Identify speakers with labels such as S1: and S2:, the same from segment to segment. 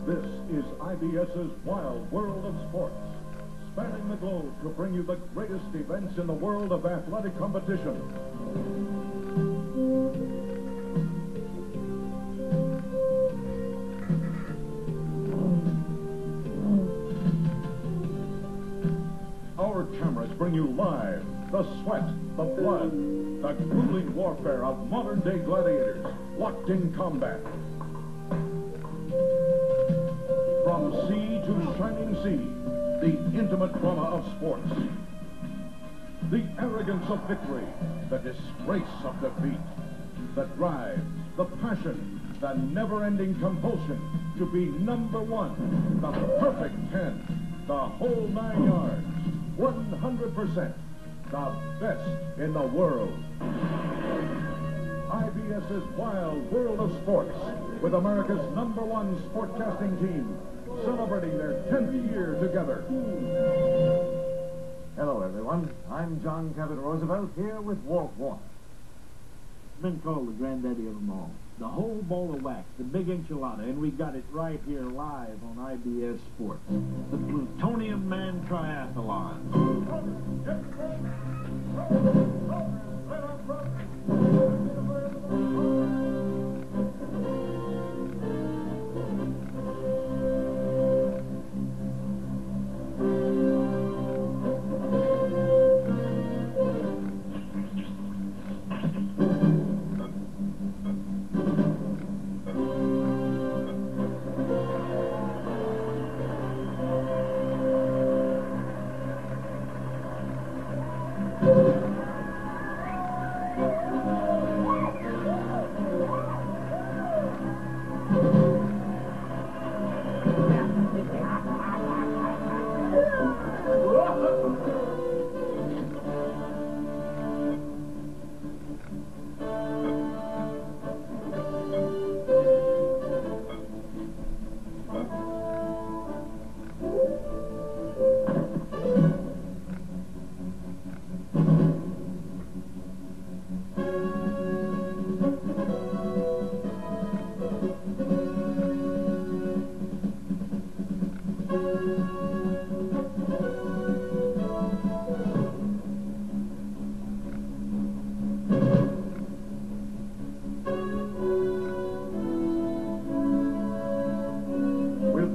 S1: This is IBS's Wild World of Sports, spanning the globe to bring you the greatest events in the world of athletic competition. Our cameras bring you live the sweat, the blood, the grueling warfare of modern-day gladiators locked in combat. From sea to shining sea, the intimate drama of sports. The arrogance of victory, the disgrace of defeat. The drive, the passion, the never-ending compulsion to be number one. The perfect 10, the whole 9 yards, 100%. The best in the world. IBS's Wild World of Sports, with America's #1 sportcasting team, celebrating their 10th year together.
S2: Hello, everyone. I'm John Cabot Roosevelt, here with Walt Warner.
S3: It's been called the granddaddy of them all. The whole bowl of wax, the big enchilada, and we got it right here live on IBS Sports. The Plutonium Man Triathlon.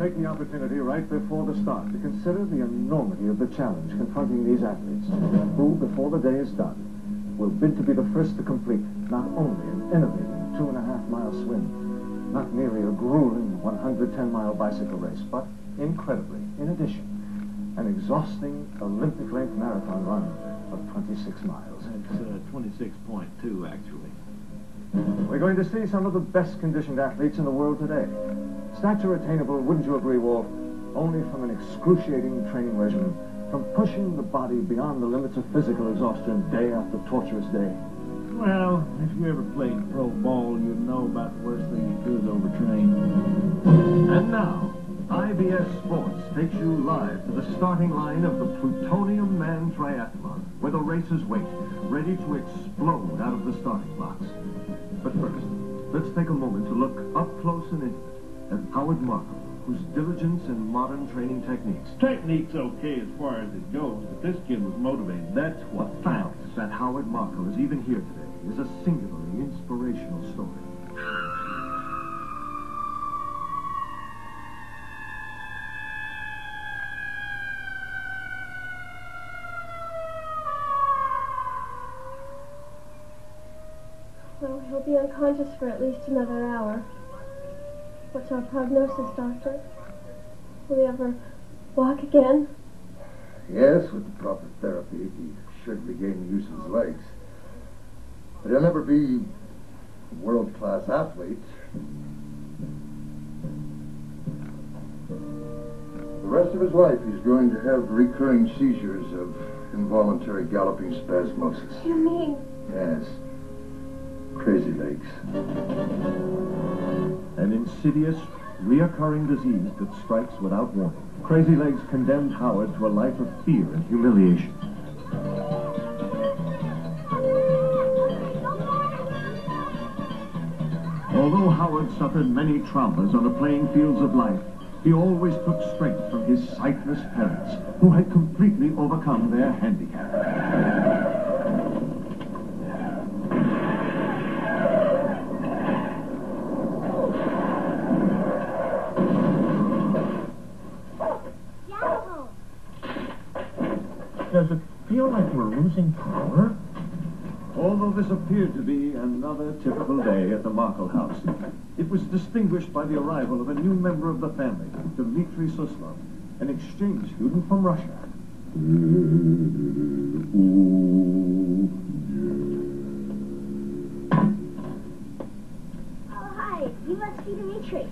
S2: Take the opportunity right before the start to consider the enormity of the challenge confronting these athletes, who, before the day is done, will bid to be the first to complete not only an innovative 2.5-mile swim, not merely a grueling 110-mile bicycle race, but, incredibly, in addition, an exhausting Olympic-length marathon run of 26 miles.
S3: It's 26.2, actually.
S2: We're going to see some of the best-conditioned athletes in the world today. Stature attainable, wouldn't you agree, Walt, only from an excruciating training regimen, from pushing the body beyond the limits of physical exhaustion day after torturous day.
S3: Well, if you ever played pro ball, you'd know about the worst thing you do is overtrain.
S4: And now, IBS Sports takes you live to the starting line of the Plutonium Man Triathlon, where the racers wait, ready to explode out of the starting blocks. But first, let's take a moment to look up close and intimate at Howard Markham, whose diligence in modern training techniques.
S3: Technique's okay as far as it goes, but this kid was motivated. That's what
S4: The fact that Howard Markham is even here today is a singularly inspirational story.
S5: Well, he'll be unconscious for at least another hour. What's our prognosis, Doctor? Will he ever walk again?
S6: Yes, with the proper therapy, he should regain the use of his legs. But he'll never be a world-class athlete. The rest of his life, he's going to have recurring seizures of involuntary galloping spasmosis.
S5: You mean?
S6: Yes. Crazy legs.
S4: An insidious, reoccurring disease that strikes without warning. Crazy Legs condemned Howard to a life of fear and humiliation. Although Howard suffered many traumas on the playing fields of life, He always took strength from his sightless parents, who had completely overcome their handicap.
S3: Does it feel like we're losing power?
S4: Although this appeared to be another typical day at the Markle house, it was distinguished by the arrival of a new member of the family, Dmitri Suslov, an exchange student from Russia.
S5: Oh, hi. You must be Dmitri.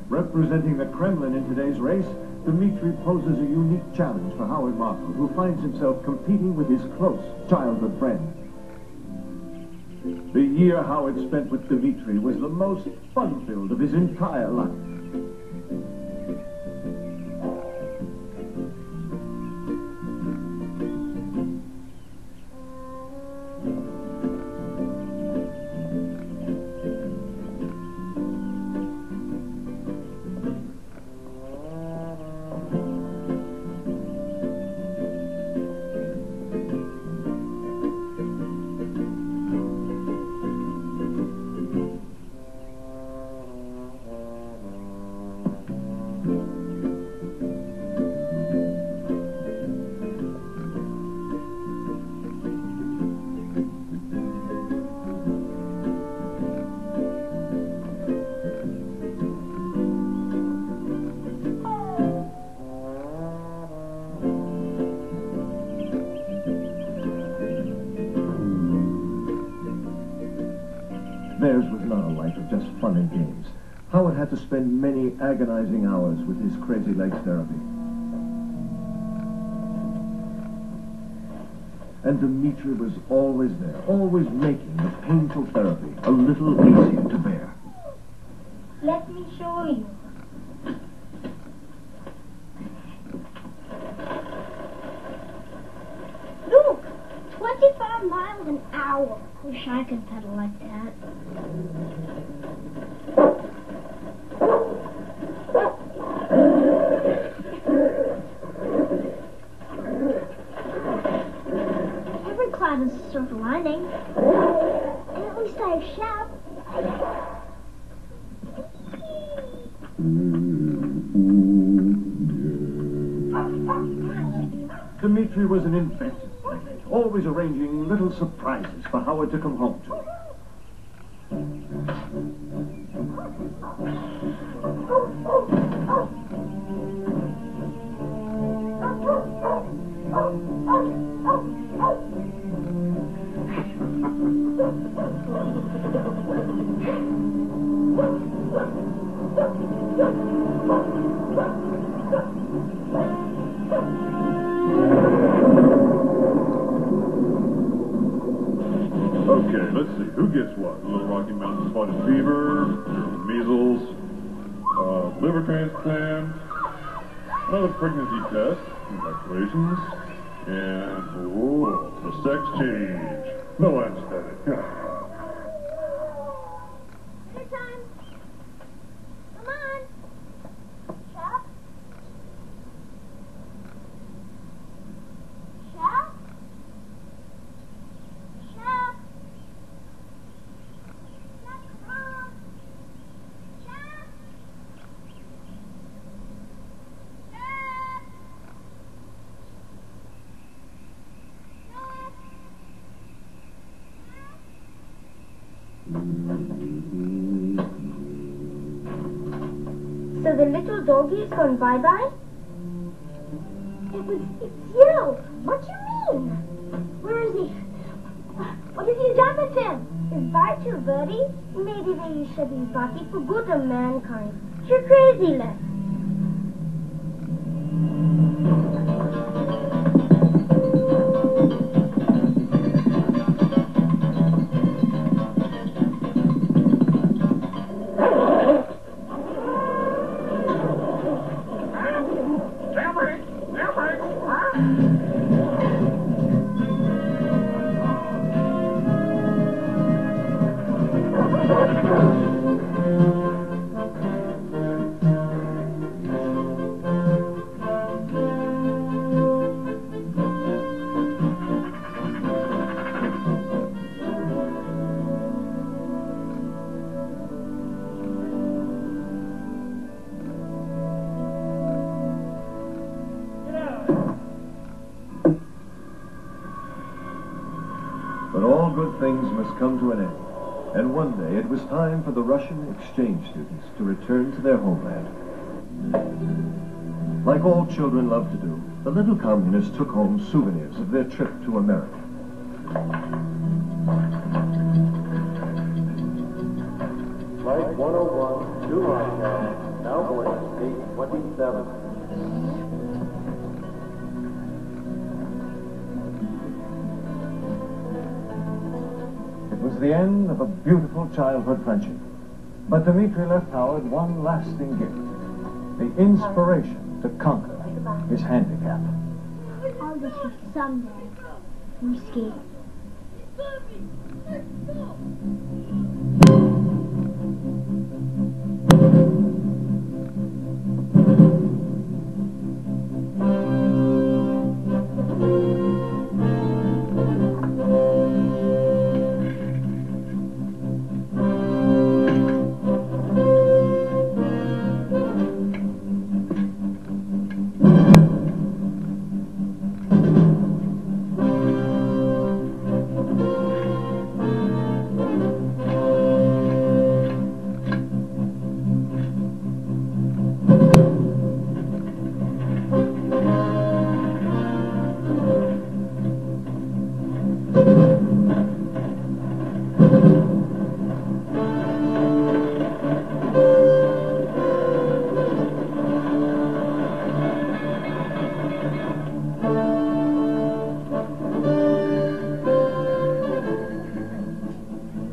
S4: Representing the Kremlin in today's race, Dmitri poses a unique challenge for Howard Markle, who finds himself competing with his close childhood friend. The year Howard spent with Dmitri was the most fun-filled of his entire life. Theirs was not a life of just fun and games. Howard had to spend many agonizing hours with his crazy legs therapy. And Dmitri was always there, always making the painful therapy a little easier to bear.
S5: Let me show you. Look! 25 miles an hour. Wish I could pedal like that. Every cloud has a silver lining. And at least I have Shep.
S4: Dmitri was an inventive playmate, always arranging little surprises for Howard to come home to.
S7: Okay, let's see. Who gets what? Little Rocky Mountain spotted fever, measles, liver transplant, another pregnancy test, congratulations, and, the sex change. No anesthetic.
S5: Dinner time. Come on. Shep? Shep? Shep? Shep, come on. Shep? Shep? So the little doggy's gone bye-bye? It's you! What do you mean? Where is he? What have you done with him? Is bye too buddy? Maybe they should be body for good of mankind. You're crazy, Les.
S4: all good things must come to an end, and one day it was time for the Russian exchange students to return to their homeland. Like all children love to do, the little communists took home souvenirs of their trip to America.
S8: Flight 101 to Montana, now boarding gate 27.
S2: It was the end of a beautiful childhood friendship. But Dmitri left Howard one lasting gift, the inspiration to conquer his handicap.
S5: I'll get you someday. You skate.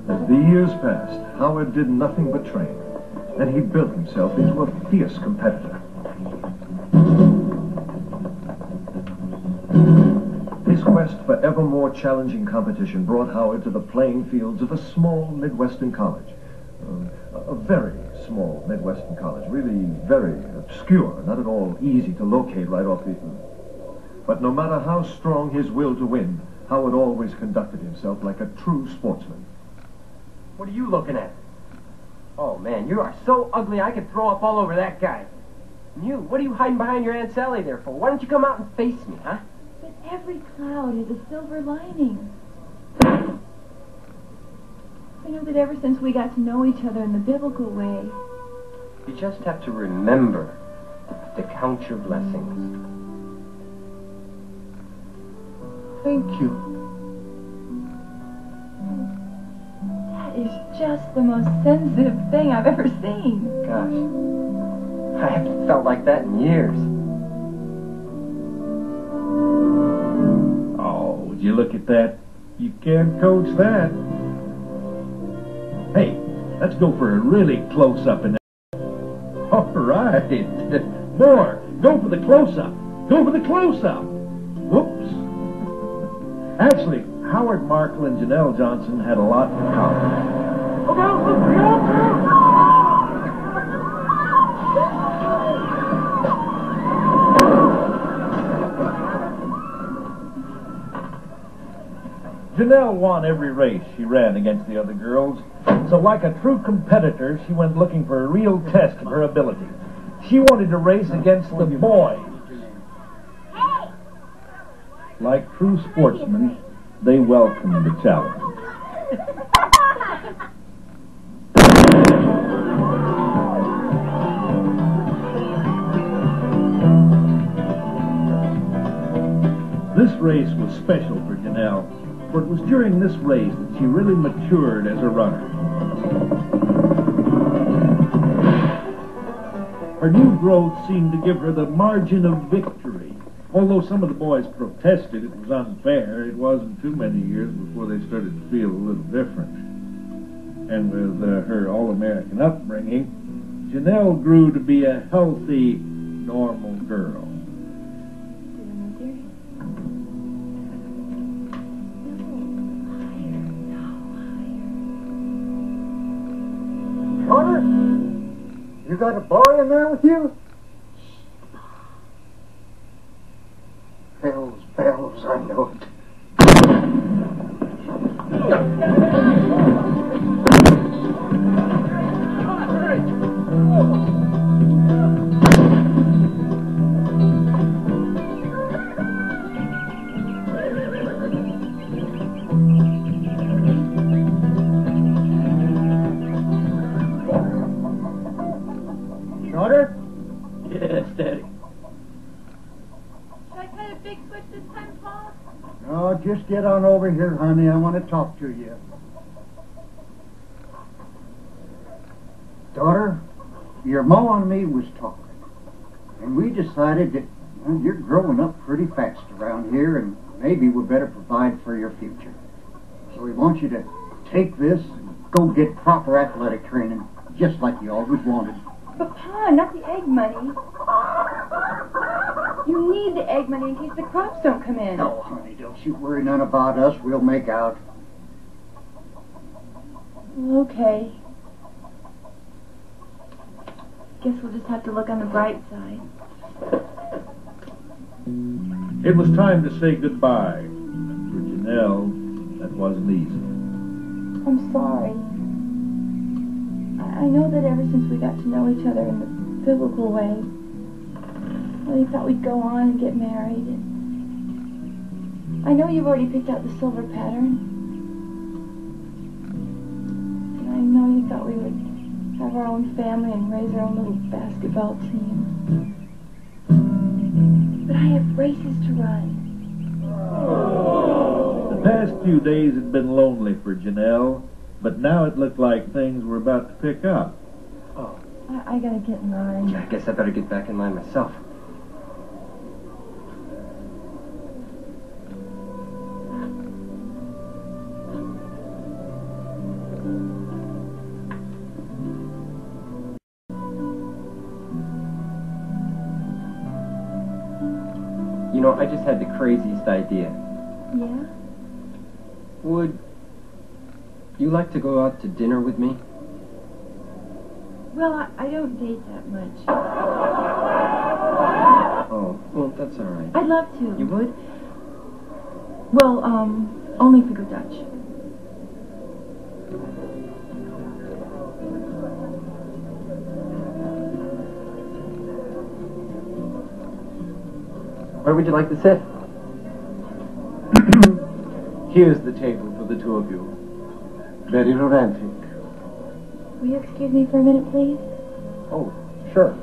S4: As the years passed, Howard did nothing but train, and he built himself into a fierce competitor. His quest for ever more challenging competition brought Howard to the playing fields of a small Midwestern college. A very small Midwestern college, really very obscure, not at all easy to locate right off the... But no matter how strong his will to win, Howard always conducted himself like a true sportsman.
S9: What are you looking at? Oh, man, you are so ugly I could throw up all over that guy. And you, what are you hiding behind your Aunt Sally there for? Why don't you come out and face me, huh?
S10: But every cloud has a silver lining. I know that ever since we got to know each other in the biblical way.
S9: You just have to remember to count your blessings.
S10: Thank you. That is just the most sensitive thing I've ever seen.
S9: Gosh, I haven't felt like that in years.
S3: Oh, would you look at that? You can't coach that. Hey, let's go for a really close-up in that. All right. More. Go for the close-up. Go for the close-up. Whoops. Actually, Howard Markle and Janelle Johnson had a lot in common. Look out! Look out! Janelle won every race she ran against the other girls, so like a true competitor, she went looking for a real test of her ability. She wanted to race against the boys. Like true sportsmen, they welcomed the challenge. This race was special for Janelle, for it was during this race that she really matured as a runner. Her new growth seemed to give her the margin of victory. Although some of the boys protested it was unfair, it wasn't too many years before they started to feel a little different. And with her all-American upbringing, Janelle grew to be a healthy, normal girl.
S6: Connor, you got a boy in there with you? Bells, I know it.
S11: Just get on over here, honey. I want to talk to you. Daughter, your ma and me was talking, and we decided that you're growing up pretty fast around here, and maybe we better provide for your future. So we want you to take this and go get proper athletic training, just like you always wanted.
S10: But Pa, not the egg money. You need the egg money in case the crops don't come in.
S11: No, honey, don't you worry none about us. We'll make out.
S10: Okay. Guess we'll just have to look on the bright side.
S3: It was time to say goodbye. And for Janelle, that wasn't easy.
S10: I'm sorry. I know that ever since we got to know each other in the biblical way, well, you thought we'd go on and get married. And I know you've already picked out the silver pattern. And I know you thought we would have our own family and raise our own little basketball team. But I have races to run.
S3: The past few days had been lonely for Janelle, but now it looked like things were about to pick up.
S9: Oh.
S10: I gotta get in line.
S9: I guess I better get back in line myself. You know, I just had the craziest idea.
S10: Yeah?
S9: Would you like to go out to dinner with me?
S10: Well, I don't date that much.
S9: Oh, well, that's all right.
S10: I'd love to.
S9: You would?
S10: Well, only if we go Dutch.
S9: Where would you like to sit?
S12: Here's the table for the two of you. Very romantic.
S10: Will you excuse me for a minute, please?
S9: Oh, sure.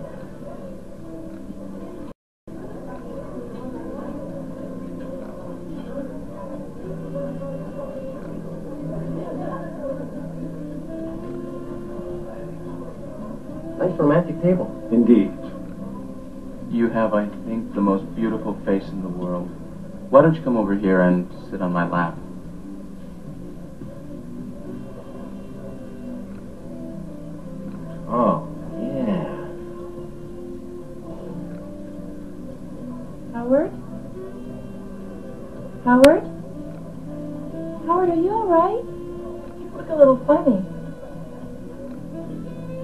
S9: Nice romantic table.
S12: Indeed. You have, I think, the most beautiful face in the world. Why don't you come over here and sit on my lap?
S9: Oh, yeah.
S10: Howard? Howard? Howard, are you all right? You look a little funny.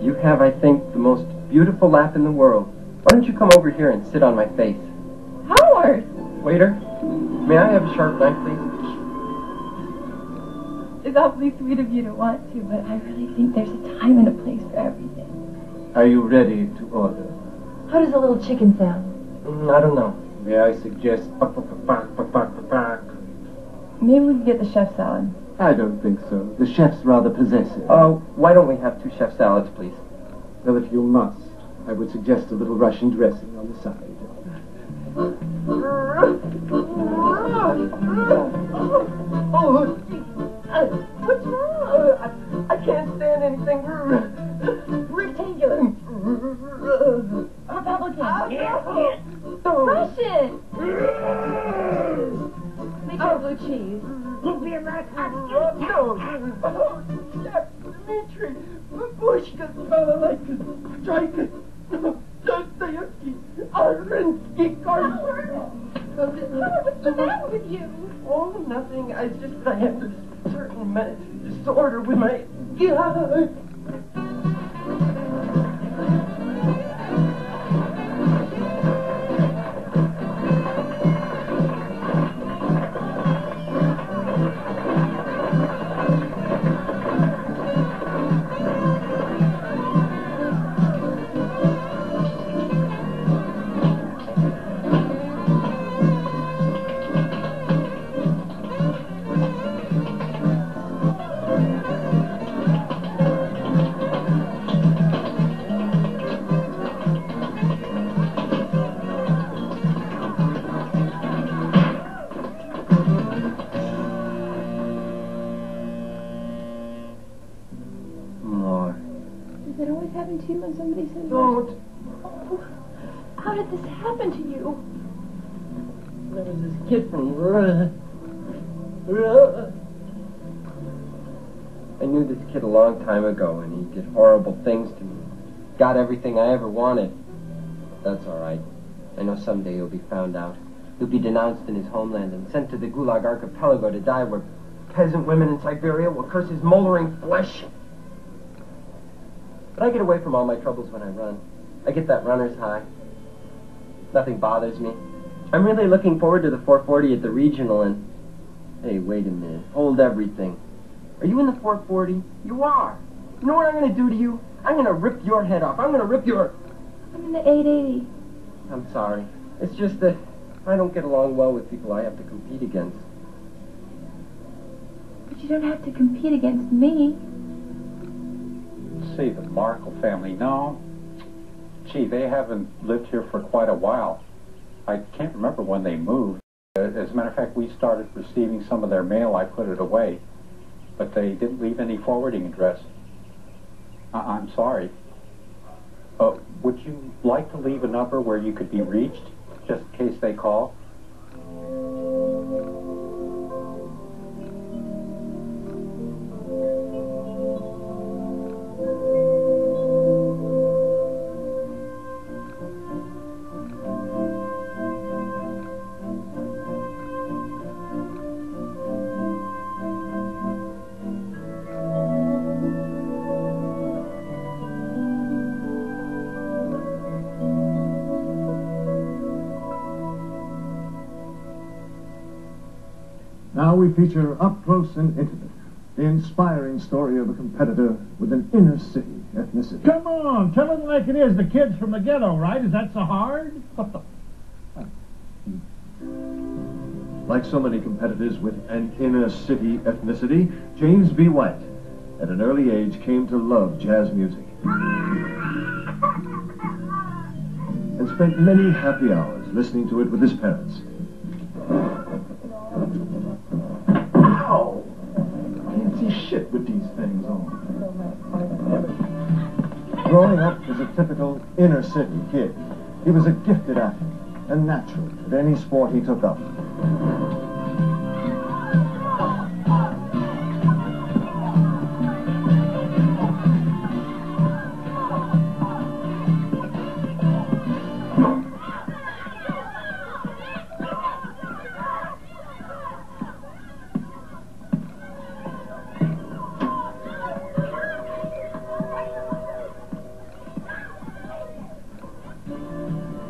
S9: You have, I think, the most beautiful lap in the world. Why don't you come over here and sit on my face?
S10: Howard!
S9: Waiter, may I have a sharp knife, please?
S10: It's awfully sweet of you to want to, but I really think there's a time and a place for everything.
S12: Are you ready to order?
S10: How does a little chicken sound?
S9: I don't know.
S12: May I suggest...
S10: Maybe we could get the chef salad.
S12: I don't think so. The chef's rather possessive.
S9: Why don't we have 2 chef salads, please?
S12: Well, if you must, I would suggest a little Russian dressing on the side.
S9: What's wrong? I can't stand anything
S10: Rectangular. Republican. Russian. Make it blue cheese.
S9: No. Chef Dmitri, Babushka, Kalalika, Strika, Dostoevsky, Arinsky, Howard, what's the matter with you? Oh, nothing. It's just that I have this certain disorder with my...
S10: scream when somebody says
S9: Don't.
S10: Oh, how did this happen to you?
S9: There was this kid from... I knew this kid a long time ago, and he did horrible things to me. Got everything I ever wanted. That's all right. I know someday he'll be found out. He'll be denounced in his homeland and sent to the Gulag Archipelago to die where peasant women in Siberia will curse his moldering flesh. But I get away from all my troubles when I run. I get that runner's high. Nothing bothers me. I'm really looking forward to the 440 at the regional and... Hey, wait a minute. Hold everything. Are you in the 440? You are. You know what I'm going to do to you? I'm going to rip your head off. I'm going to rip your...
S10: I'm in the 880.
S9: I'm sorry. It's just that I don't get along well with people I have to compete against.
S10: But you don't have to compete against me.
S13: See, the Markle family, no. Gee, they haven't lived here for quite a while. I can't remember when they moved. As a matter of fact, we started receiving some of their mail. I put it away. But they didn't leave any forwarding address. I'm sorry. Would you like to leave a number where you could be reached, just in case they call?
S2: Now we feature Up Close and Intimate, the inspiring story of a competitor with an inner city ethnicity.
S3: Come on, tell it like it is. The kid's from the ghetto, right? Is that so hard?
S2: Like so many competitors with an inner city ethnicity, James B. White, at an early age, came to love jazz music and spent many happy hours listening to it with his parents. Ow! I can't see shit with these things on. Growing up as a typical inner city kid, he was a gifted athlete and natural at any sport he took up.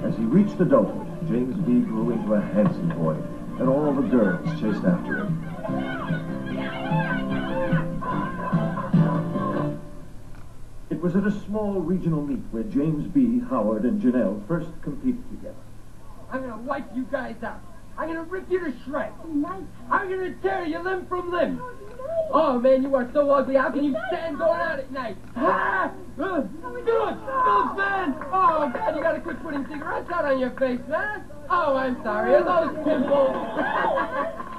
S2: As he reached adulthood, James B. grew into a handsome boy, and all the girls chased after him. It was at a small regional meet where James B., Howard, and Janelle first competed together.
S9: I'm going to wipe you guys out. I'm going to rip you to shreds. I'm going to tear you limb from limb. Oh, man, you are so ugly. How can you stand going out at night? Ah! Good, man. Oh, God, you got to quit putting cigarettes out on your face, man. Oh, I'm sorry. Are those pimples?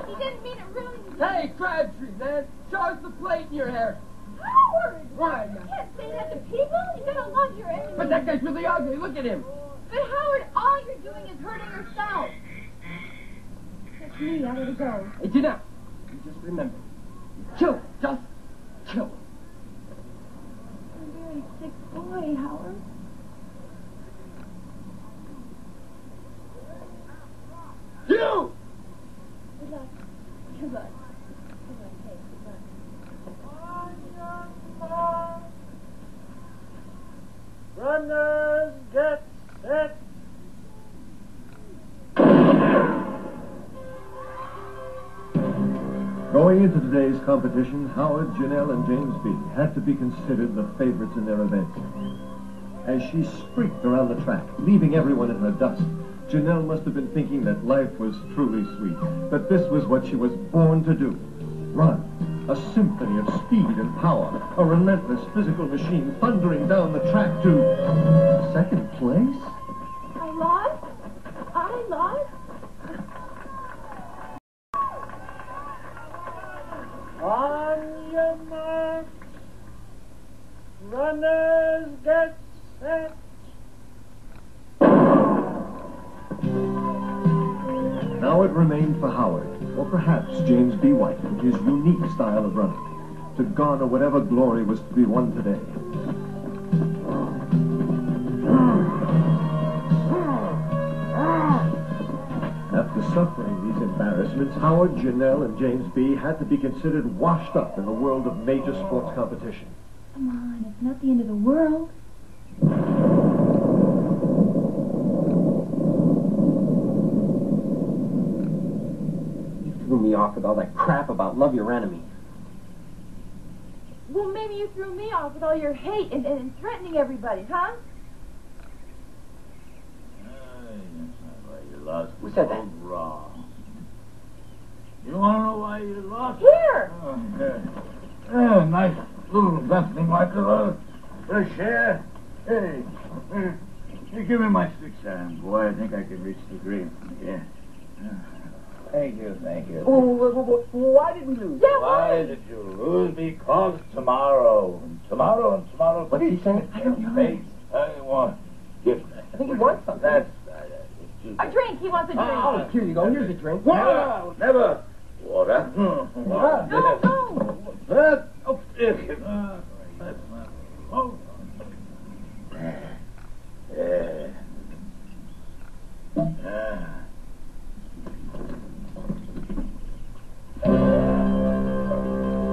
S5: He didn't mean it really.
S9: Hey, Crabtree, man. Show us the plate in your hair.
S5: Howard!
S9: Why?
S5: You can't say that to people. You gotta love your enemies.
S9: But that guy's really ugly. Look at him.
S5: But Howard, all you're doing is hurting yourself. That's me. I gotta go.
S9: Hey, Janelle, you just remember. Kill him. Just kill him.
S10: I'm a very sick boy, Howard.
S9: You!
S5: Good luck. Good luck. Good luck, hey. Good luck.
S8: Runners, get set.
S2: Going into today's competition, Howard, Janelle, and James B. had to be considered the favorites in their event. As she streaked around the track, leaving everyone in her dust, Janelle must have been thinking that life was truly sweet, that this was what she was born to do. Run. A symphony of speed and power, a relentless physical machine thundering down the track to second place?
S10: I lost? I lost?
S8: On your mark. Runners, get Set.
S4: Now it remained for Howard, or perhaps James B. White, with his unique style of running, to garner whatever glory was to be won today. After suffering these embarrassments, Howard, Janelle, and James B. had to be considered washed up in the world of major sports competition.
S10: Come on, it's not the end of the world.
S9: You threw me off with all that crap about love your enemy.
S10: Well, maybe you threw me off with all your hate and threatening everybody, huh?
S8: Lost.
S9: Who said that?
S8: Wrong. You want to know why you lost?
S10: Here!
S8: Yeah, nice little something like a fresh air. Hey, you give me my 6 hand, boy. I think I can reach the green from here. Thank you, thank you.
S9: Why did we lose?
S10: Yeah,
S8: Why did you lose? Because tomorrow. Tomorrow.
S9: What's he saying? I don't know.
S8: Face. I want gift.
S9: I think he wants something.
S8: That's
S10: a drink. He wants a drink.
S9: Oh, here you go. Here's a drink.
S8: Never. Water.
S10: No.
S8: That's not. Oh.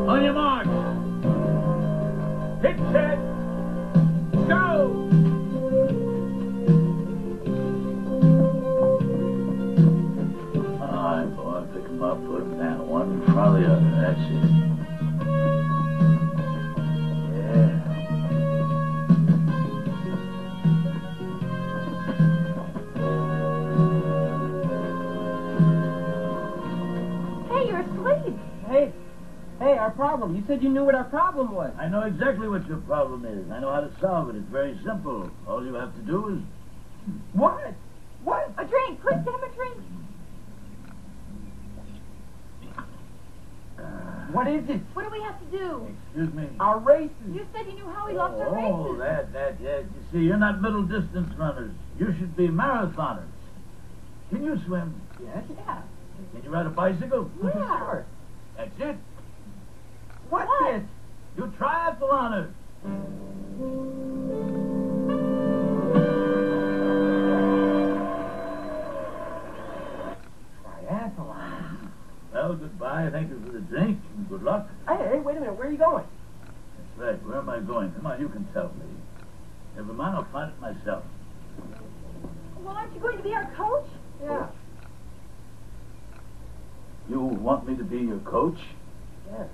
S8: On your mark. Hit set. Go. Pick him up, put him down, one in front of the other, that's it.
S10: Yeah. Hey, you're asleep.
S9: Hey, our problem. You said you knew what our problem was.
S8: I know exactly what your problem is. I know how to solve it. It's very simple. All you have to do is...
S9: What?
S10: A drink. Quick, get him a drink.
S9: What is it?
S10: What do we have to do?
S8: Excuse me.
S9: Our races.
S10: You said you knew how we lost our races.
S8: Oh, yeah. You see, you're not middle distance runners. You should be marathoners. Can you swim?
S9: Yes.
S10: Yeah.
S8: Can you ride a bicycle?
S10: Yeah.
S9: Sure.
S8: That's it.
S9: What's this?
S8: You triathloners.
S9: Triathlon.
S8: Well, goodbye. Thank you for the drink, and good luck.
S9: Hey, wait a minute. Where are you going?
S8: That's right. Where am I going? Come on, you can tell me. Never mind, I'll find it myself.
S10: Well, aren't you going to be our coach?
S9: Yeah.
S8: You want me to be your coach?
S9: Yes.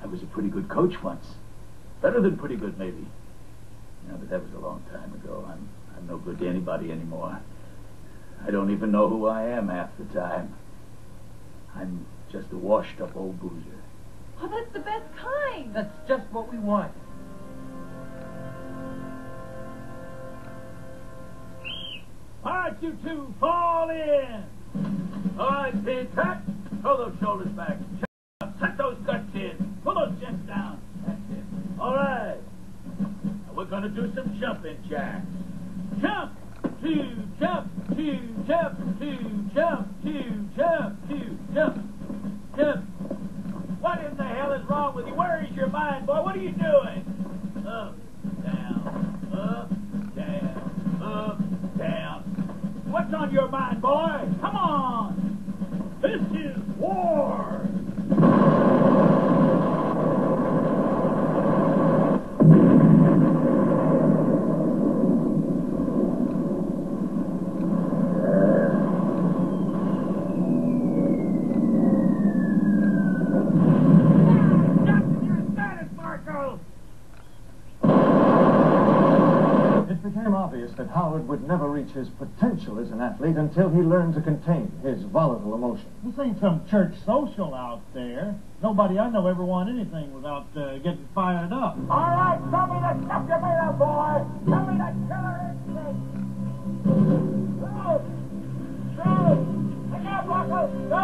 S8: I was a pretty good coach once. Better than pretty good, maybe. Yeah, but that was a long time ago. I'm no good to anybody anymore. I don't even know who I am half the time. I'm just a washed-up old boozer.
S10: Oh, that's the best kind.
S9: That's just what we want.
S8: All right, you two, fall in. All right, speed cut. Throw those shoulders back. Set those guts in. Pull those chins down. That's it. All right. Now we're going to do some jumping jacks. Jump. 2, jump. 2, jump. 2, jump. 2, jump. 2, jump. Jump. What in the hell is wrong with you? Where is your mind, boy? What are you doing? Up, down, up, down, up, down. What's on your mind, boy? Come on. This is war.
S2: It became obvious that Howard would never reach his potential as an athlete until he learned to contain his volatile emotions.
S3: This ain't some church social out there. Nobody I know ever won anything without getting fired up.
S8: All right, tell me that stuff you made up, boy. Tell me that killer instinct. Go. Go. Look out, Rocco. Go.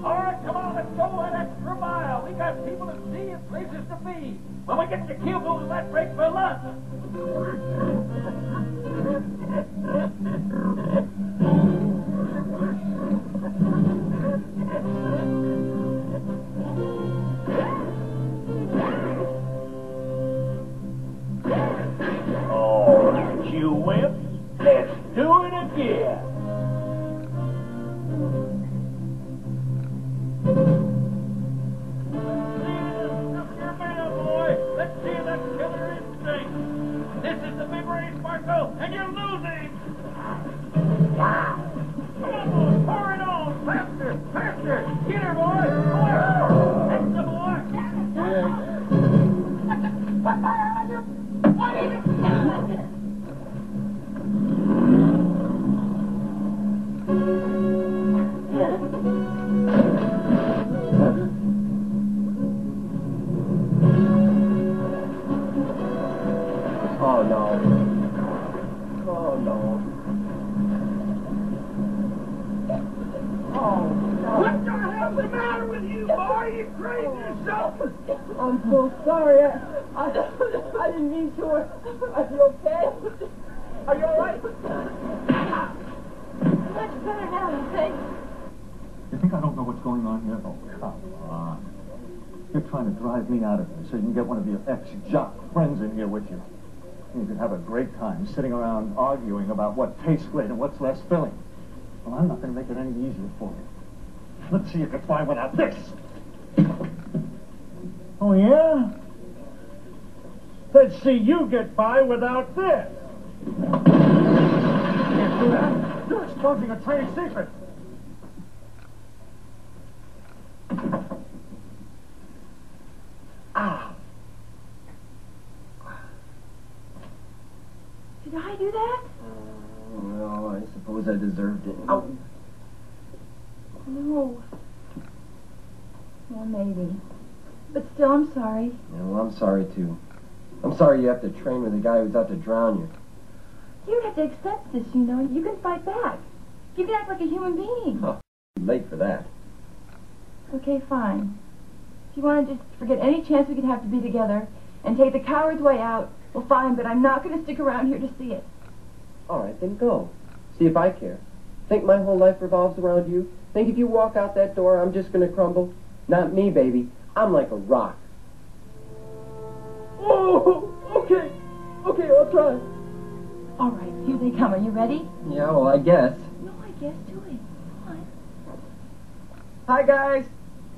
S8: All right, come on, let's go that extra mile. We got people to see and places to be. When we get to Cuba, we'll let break for lunch. All right, you wimps, let's do it again. And you're losing! Wow! Come on, boys, pour it on! Faster! Faster! Get her, boy! More! That's the boy!
S9: Oh, no. Oh, no. Oh, no.
S8: What the hell's the matter with you, boy? You crazy or something?
S10: I'm so sorry. I didn't mean to. Are you okay? Are you all right? Much better now, you think?
S2: You think I don't know what's going on here? Oh, come on. You're trying to drive me out of here so you can get one of your ex-jock friends in here with you. You could have a great time sitting around arguing about what tastes great and what's less filling. Well, I'm not going to make it any easier for you. Let's see if you can find without this.
S3: Oh, yeah? Let's see you get by without this.
S2: You can't do that. You're exposing a trade secret.
S10: Ah. Did I do that?
S9: Well, I suppose I deserved it. Ow.
S10: No. Well, maybe. But still, I'm sorry.
S9: Yeah, well, I'm sorry, too. I'm sorry you have to train with a guy who's out to drown you.
S10: You don't have to accept this, you know. You can fight back. You can act like a human being.
S9: Oh, too late for that.
S10: Okay, fine. If you want to just forget any chance we could have to be together and take the coward's way out, well, fine, but I'm not going to stick around here to see it.
S9: All right, then go. See if I care. Think my whole life revolves around you? Think if you walk out that door, I'm just going to crumble? Not me, baby. I'm like a rock. Oh, okay. Okay, I'll try.
S10: All right, here they come. Are you ready?
S9: Yeah, well, I guess.
S10: No, I guess. Do it. Come on.
S9: Hi, guys.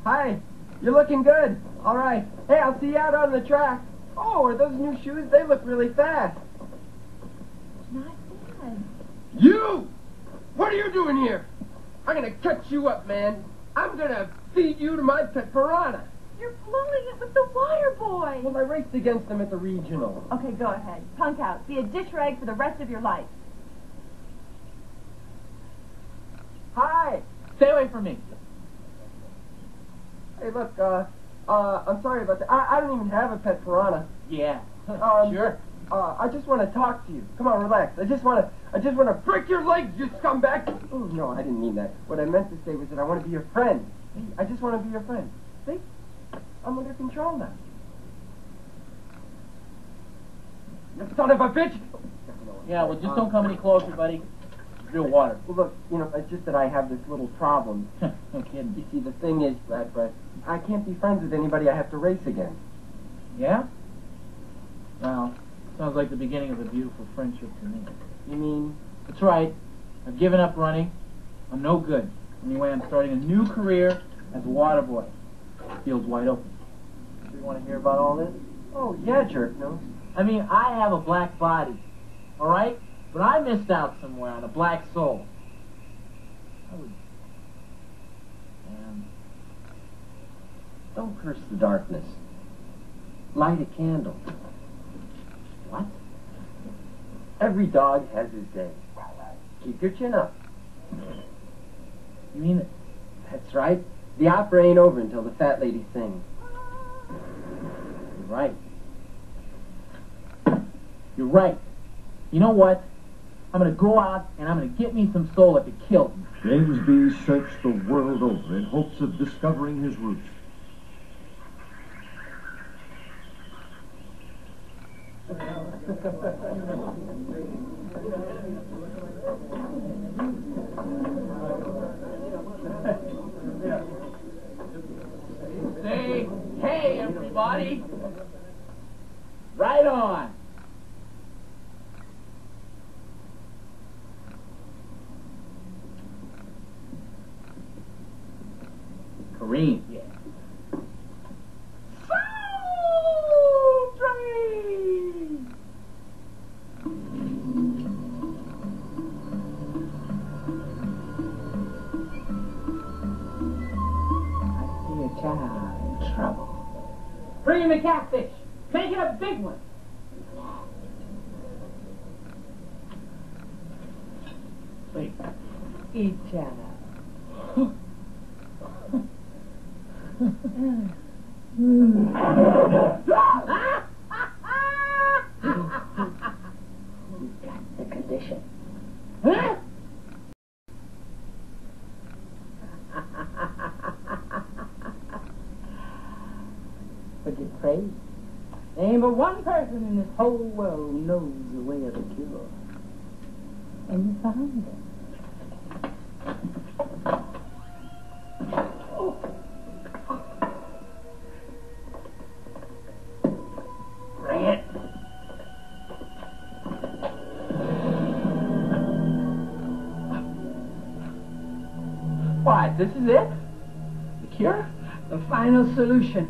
S9: Hi. You're looking good. All right. Hey, I'll see you out on the track. Oh, are those new shoes? They look really fast.
S10: Not bad.
S9: You! What are you doing here? I'm gonna cut you up, man. I'm gonna feed you to my pet piranha.
S10: You're blowing it with the water boy.
S9: Well, I raced against them at the regional.
S10: Okay, go ahead. Punk out. Be a dish rag for the rest of your life.
S9: Hi! Stay away from me. Hey, look, I'm sorry about that. I don't even have a pet piranha.
S8: Yeah.
S9: Sure. I just want to talk to you. Come on, relax. I just want to break your legs, you scumbag. Oh, no, I didn't mean that. What I meant to say was that I want to be your friend. I just want to be your friend. See? I'm under control now. You son of a bitch!
S8: Yeah, well, just don't come any closer, buddy. Real water.
S9: Well, look, you know, it's just that I have this little problem.
S8: No kidding.
S9: You see, the thing is, Brad, I can't be friends with anybody I have to race against.
S8: Yeah? Well, sounds like the beginning of a beautiful friendship to me.
S9: You mean?
S8: That's right. I've given up running. I'm no good. Anyway, I'm starting a new career as a water boy. Field's wide open. Do you want to hear about all this?
S9: Oh, yeah, jerk nose.
S8: I mean, I have a black body, all right? But I missed out somewhere on a black soul. I would...
S9: Don't curse the darkness. Light a candle.
S8: What?
S9: Every dog has his day. Keep your chin up.
S8: You mean it?
S9: That's right. The opera ain't over until the fat lady sings.
S8: You're right. You're right. You know what?
S14: I'm going to go out and I'm going to get me some solar to kill him.
S2: James B. searched the world over in hopes of discovering his roots.
S14: Say, hey, everybody. Right on. Kareem. Yeah. Soul Train! I see a child in trouble. Bring him a catfish. Make it a big one. Wait. Eat child. You got the condition. But you're crazy. There ain't but one person in this whole world who knows the way of the cure. And you found it. Bring it. What, this is it? The cure? The final solution.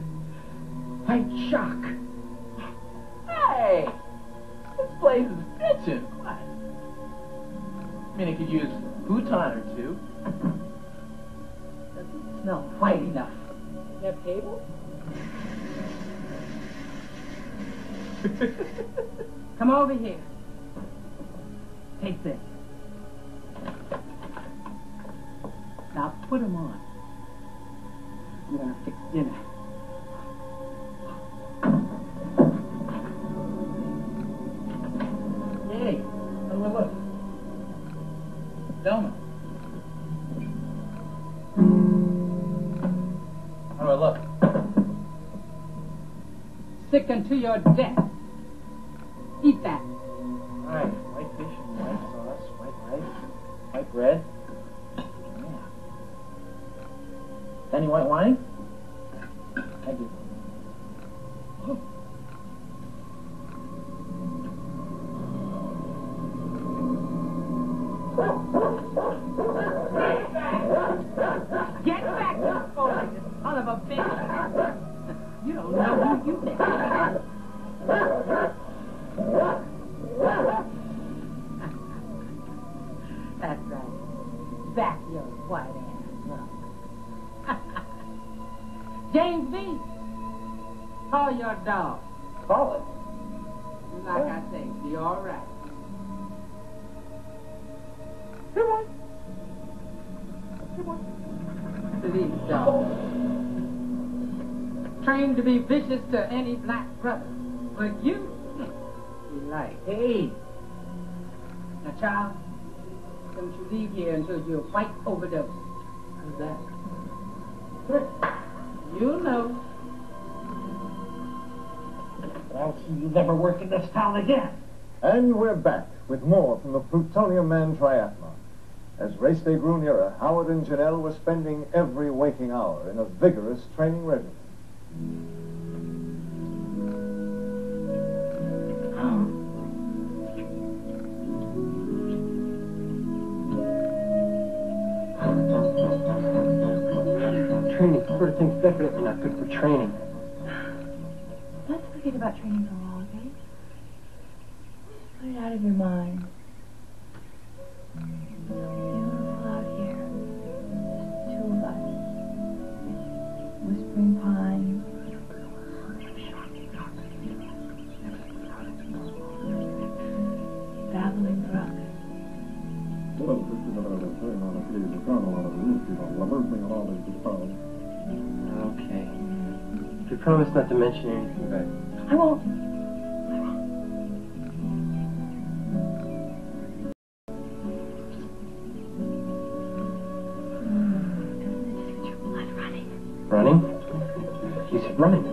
S14: White shock. Hey! This place is bitchin'. What? I mean, it could use a futon or two. Doesn't smell white enough. You have cable? Come over here. Take this. Now put them on. I'm gonna fix dinner. Hey, how do I look? Delma. How do I look? Sick unto your death. Eat that. All right, white fish and white sauce, white rice, white bread. Yeah. Any white wine? I do. Get back, you son of a bitch! You don't know who you think. That's right. Back your white ass up. James B. Call your dog. Call it. Like I say, be all right. Come on. Come on. Please, dog. Trained to be vicious to any black brother. But you, be like, hey. Now, child, don't you leave here until you're white overdose. How's that? You'll know. But I'll see you never work in this town again.
S2: And we're back with more from the Plutonium Man Triathlon. As race day grew nearer, Howard and Janelle were spending every waking hour in a vigorous training regimen.
S9: Training sort of thing's definitely not good for training.
S10: Let's forget about training for a while, okay? Put it out of your mind. It's beautiful out here. Just two of us. Whispering pines. Babbling brooks.
S9: Okay. If you promise not to mention anything about it.
S10: I won't.
S9: running.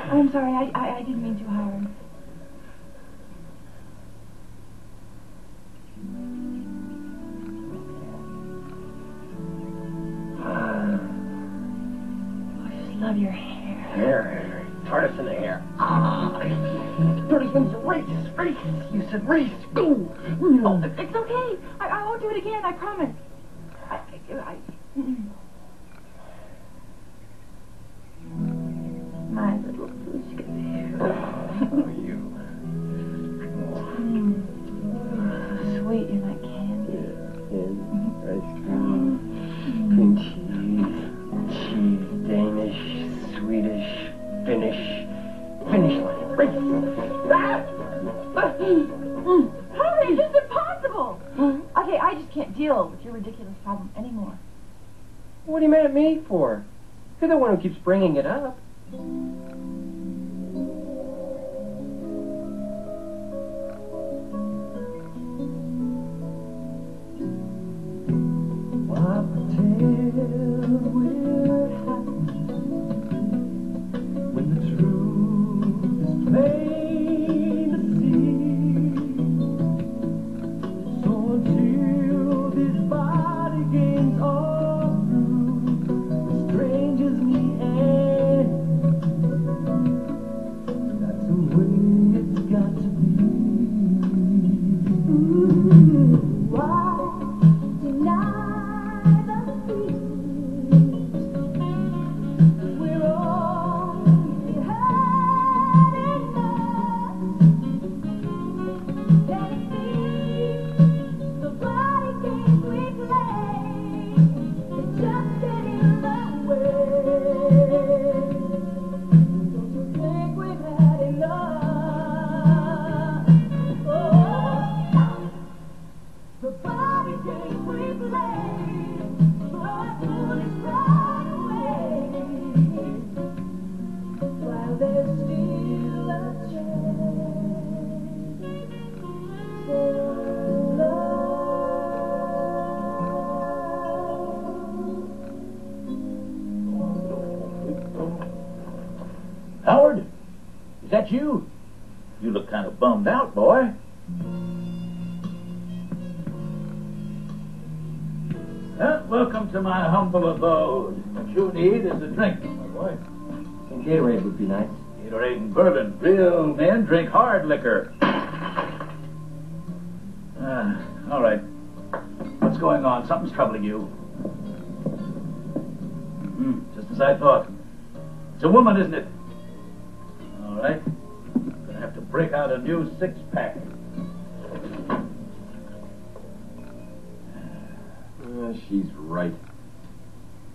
S10: I'm sorry. I didn't mean too hard. I just love your hair.
S9: Hair. Tortoise in the hair. Tortoise wins the race. Race. You said race. Go.
S10: Oh, it's okay. I won't do it again. I promise. My little Pushka.
S9: Oh, you.
S10: Sweet, you're like candy.
S9: Ice cream, cream cheese, Danish, Swedish, Finnish line. Race.
S10: Hurry, this is impossible. Okay, I just can't deal with your ridiculous problem anymore.
S9: What are you mad at me for? You're the one who keeps bringing it up.
S8: Howard? Is that you? You look kind of bummed out, boy. Well, welcome to my humble abode. What you need is a drink, my boy.
S9: Some Gatorade would be nice.
S8: Gatorade and bourbon. Real men drink hard liquor. All right. What's going on? Something's troubling you. Just as I thought. It's a woman, isn't it? All right. Gonna have to break out a new six-pack.
S9: She's right.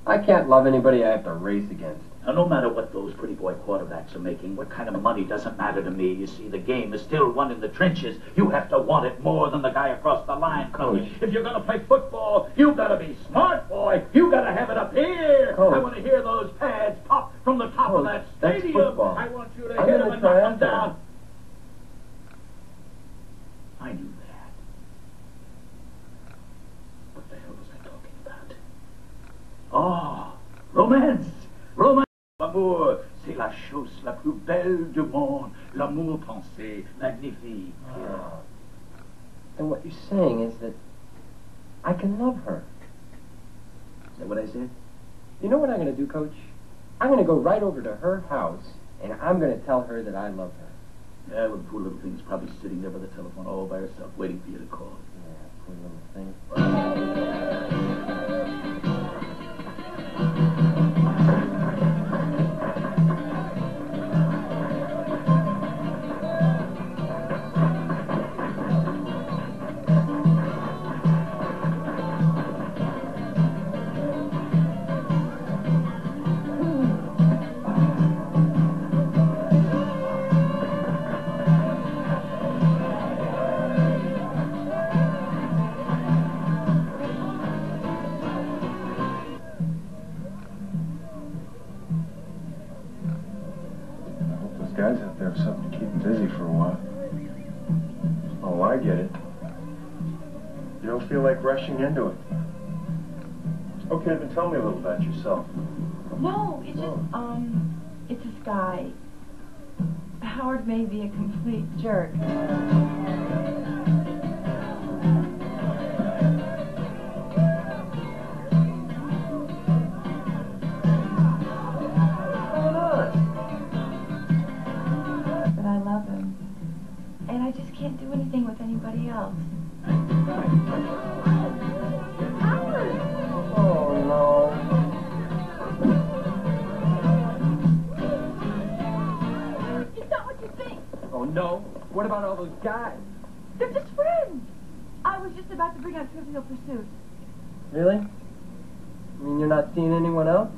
S9: I can't love anybody I have to race against.
S8: Now, no matter what those pretty boy quarterbacks are making, what kind of money doesn't matter to me. You see, the game is still won in the trenches. You have to want it more than the guy across the line, Coach. If you're going to play football, you got to be smart, boy. You got to have it up here.
S9: Coach.
S8: I want to hear those pads pop from the top of that stadium.
S9: That's football.
S8: I want you to
S9: I'm
S8: hit
S9: gonna
S8: them and knock them
S9: try
S8: down. I knew that. What the hell was I talking about? Oh, romance. Romance. L'amour, c'est la chose la plus belle du monde. L'amour pensé, magnifique.
S9: And what you're saying is that I can love her.
S8: Is that what I said?
S9: You know what I'm going to do, Coach? I'm going to go right over to her house, and I'm going to tell her that I love her.
S8: Yeah, well, the poor little thing's probably sitting there by the telephone all by herself, waiting for you to call.
S9: Yeah, poor little thing.
S2: Guys out there have something to keep them busy for a while. Oh, I get it. You don't feel like rushing into it. Okay, then tell me a little about yourself.
S10: No, it's just, it's this guy. Howard may be a complete jerk. But I love him. And I just can't do anything with anybody else.
S9: Oh, no.
S10: It's not what you think.
S9: Oh, no? What about all those guys?
S10: They're just friends. I was just about to bring out Trivial Pursuit.
S9: Really? I mean, you're not seeing anyone else?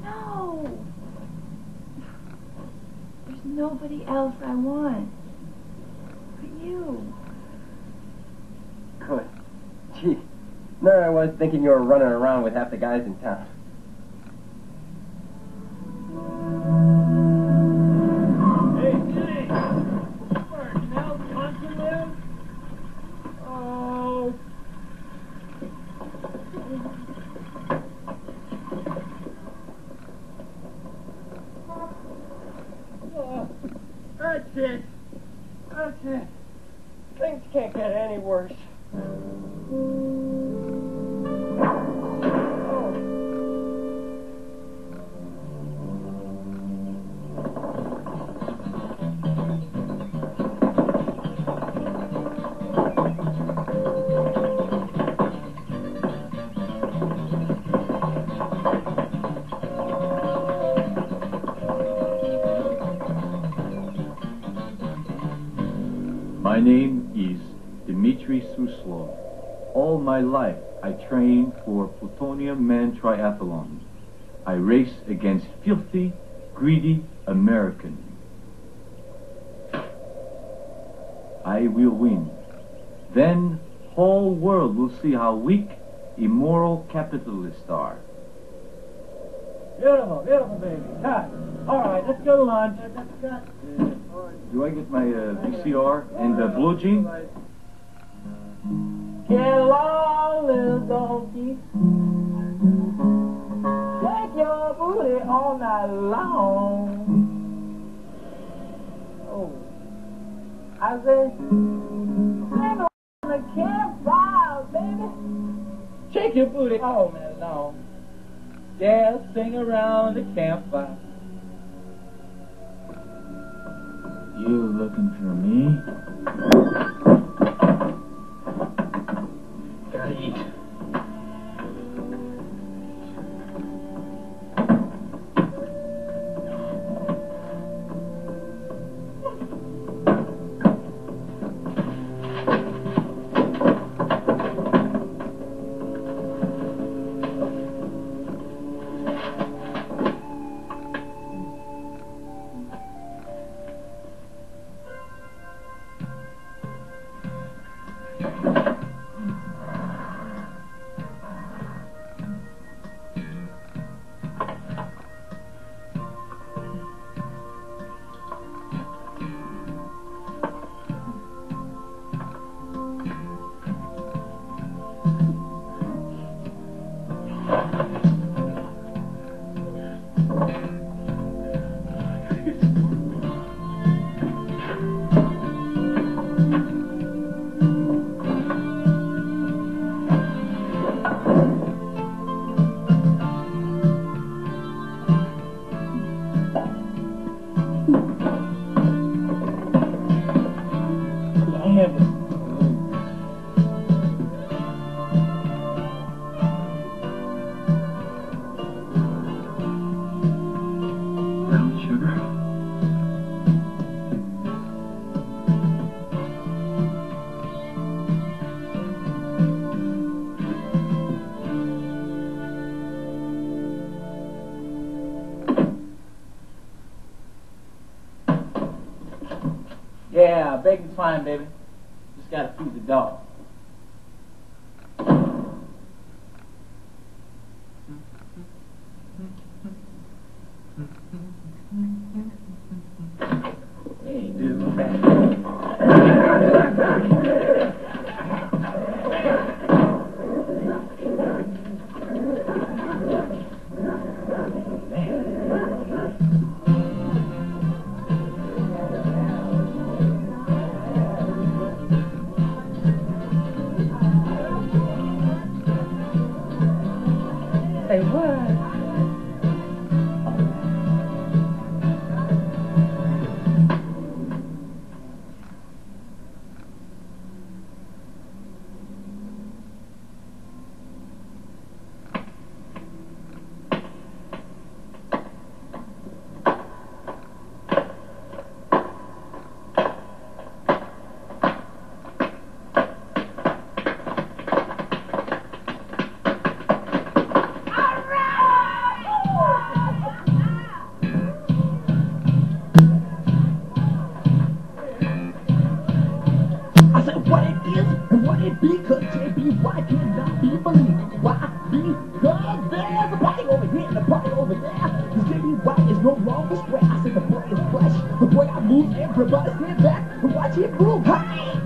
S10: No. There's nobody else I want. But you.
S9: Good. Gee, there I was thinking you were running around with half the guys in town.
S3: Hey, Jimmy! Where in hell's Munson live? Oh. That's it. That's it. Things can't get any worse.
S15: My name is Dmitry Suslov. All my life I trained for Plutonium Man Triathlon. I race against filthy, greedy Americans. I will win. Then whole world will see how weak, immoral capitalists are.
S3: Beautiful, beautiful, baby. Cut. All right, let's go to lunch.
S15: Do I get my VCR and blue jean?
S3: Get along, little donkey. Shake your booty all night long. Oh, I say, sing on the campfire, baby. Shake your booty all night long. Yeah, sing around the campfire.
S15: You looking for me?
S3: Gotta eat. Yeah, bacon's fine, baby. Just gotta feed the dog. Hey, dude, back.
S16: because JBY cannot be believed. Why? Because there's a party over here and a party over there. Cause JBY is no longer square. I said the boy is fresh. The way I move, everybody stand back and watch him move. Hey!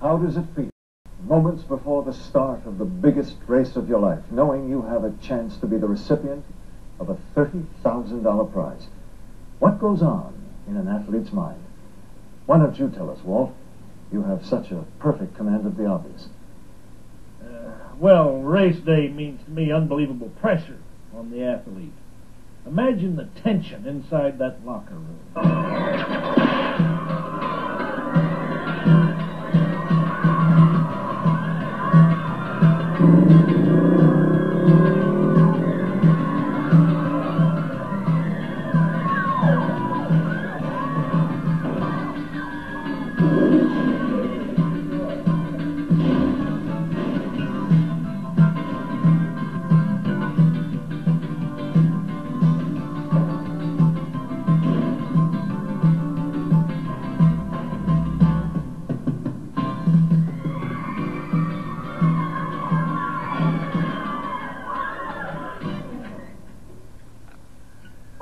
S2: How does it feel, moments before the start of the biggest race of your life, knowing you have a chance to be the recipient of a $30,000 prize? What goes on in an athlete's mind? Why don't you tell us, Walt? You have such a perfect command of the obvious.
S3: Well, race day means to me unbelievable pressure on the athlete. Imagine the tension inside that locker room.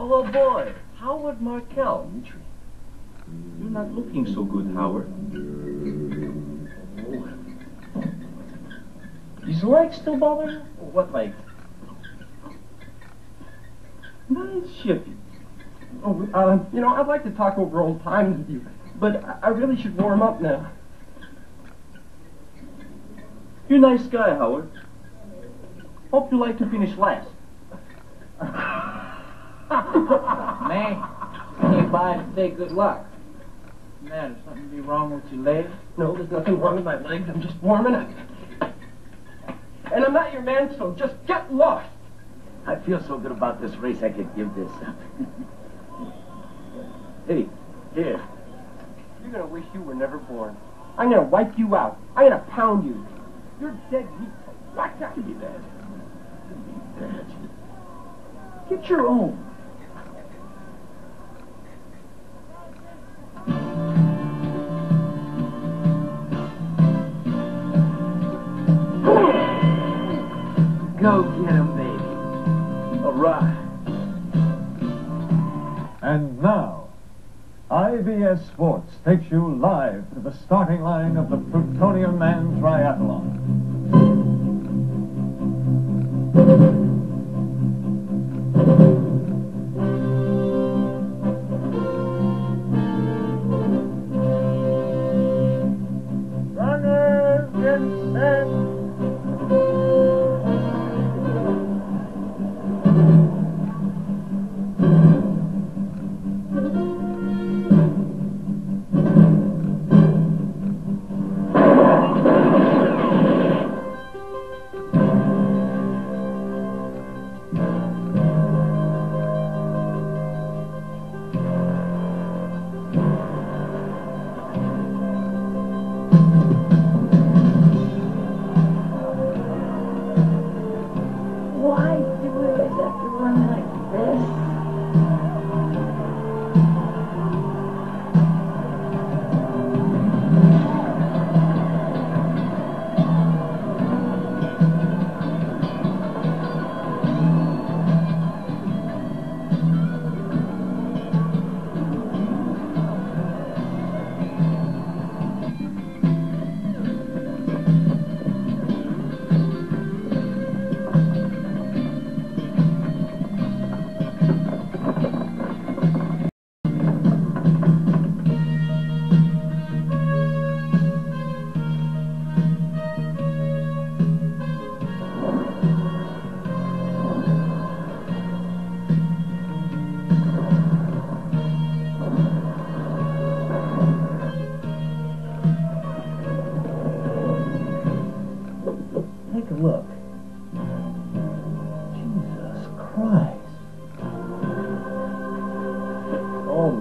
S15: Oh boy, Howard Markel. You're not looking so good, Howard. Is legs still bothering you? What leg? Nice shippy.
S9: Oh, you know, I'd like to talk over old times with you, but I really should warm up now.
S15: You're a nice guy, Howard. Hope you like to finish last.
S14: Man, I came by to say good luck. What's the matter? Something be wrong with your leg?
S9: No, there's nothing wrong with my legs. I'm just warming up. And I'm not your man, so just get lost.
S14: I feel so good about this race, I could give this up. Hey, here.
S9: You're gonna wish you were never born. I'm gonna wipe you out. I'm gonna pound you. You're dead meat. Watch out.
S14: Give me that. Give me that. Get your own. Go get him, baby. All right.
S2: And now, IBS Sports takes you live to the starting line of the Plutonium Man Triathlon.
S3: Runners in set.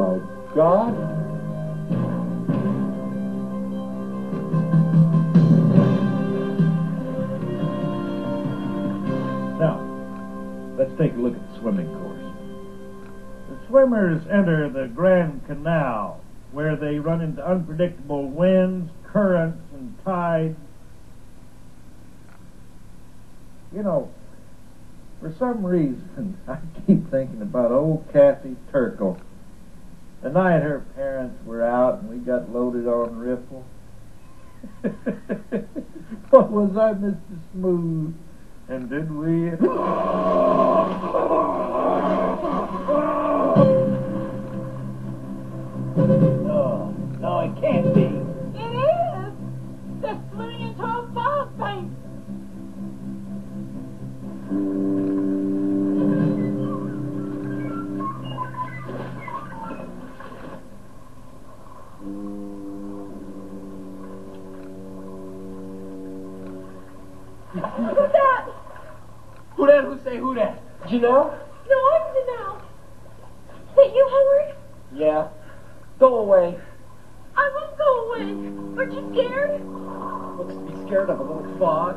S3: my God. Now, let's take a look at the swimming course. The swimmers enter the Grand Canal, where they run into unpredictable winds, currents, and tides. You know, for some reason, I keep thinking about old Kathy Turkle. The night her parents were out and we got loaded on Riffle. What was I, Mr. Smooth? And did we...
S8: No, it can't be.
S14: It is! They're splitting into a ball fight!
S10: Who's that?
S9: Who that? Who say who that? Janelle?
S10: No, I'm Janelle. Is that you, Howard?
S9: Yeah. Go away.
S10: I won't go away. Aren't you scared?
S9: Looks to be scared of a little fog.